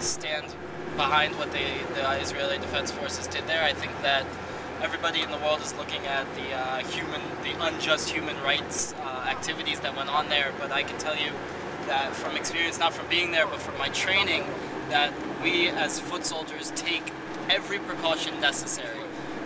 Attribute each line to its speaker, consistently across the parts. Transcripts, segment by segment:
Speaker 1: stand behind what the Israeli Defense Forces did there. I think that everybody in the world is looking at the unjust human rights activities that went on there, but I can tell you that from experience, not from being there, but from my training, that we as foot soldiers take every precaution necessary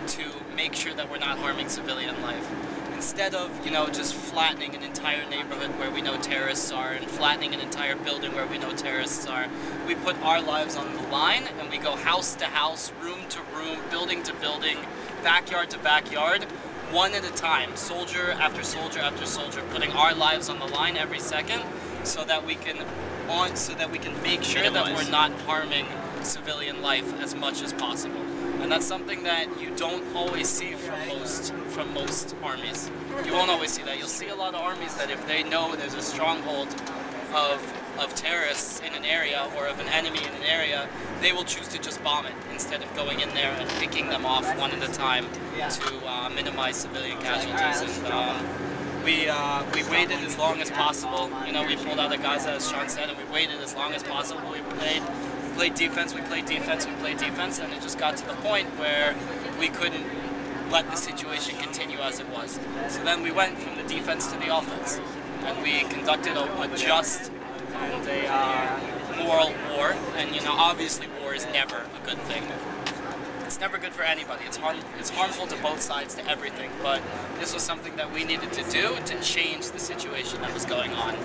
Speaker 1: to make sure that we're not harming civilian life. Instead of, just flattening an entire neighborhood where we know terrorists are and flattening an entire building where we know terrorists are, we put our lives on the line and we go house to house, room to room, building to building, backyard to backyard, one at a time, soldier after soldier after soldier, putting our lives on the line every second so that we can make sure that we're not harming civilian life as much as possible. And that's something that you don't always see from most armies. You won't always see that. You'll see a lot of armies that if they know there's a stronghold of terrorists in an area or of an enemy in an area, they will choose to just bomb it instead of going in there and picking them off one at a time to minimize civilian casualties. And we waited as long as possible. We pulled out of Gaza, as Sean said, and we waited as long as possible. We played defense, we played defense, we played defense, and it just got to the point where we couldn't let the situation continue as it was. So then we went from the defense to the offense, and we conducted a just and a moral war. And obviously war is never a good thing. It's never good for anybody. It's harmful to both sides, to everything. But this was something that we needed to do to change the situation that was going on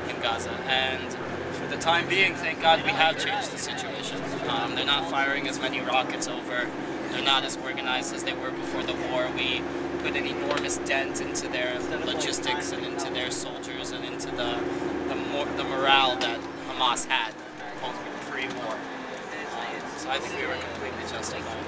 Speaker 1: in Gaza. And for the time being, thank God, we have changed the situation. They're not firing as many rockets over. They're not as organized as they were before the war. We put an enormous dent into their logistics and into their soldiers and into the morale that Hamas had pre-war. So I think we were completely justified.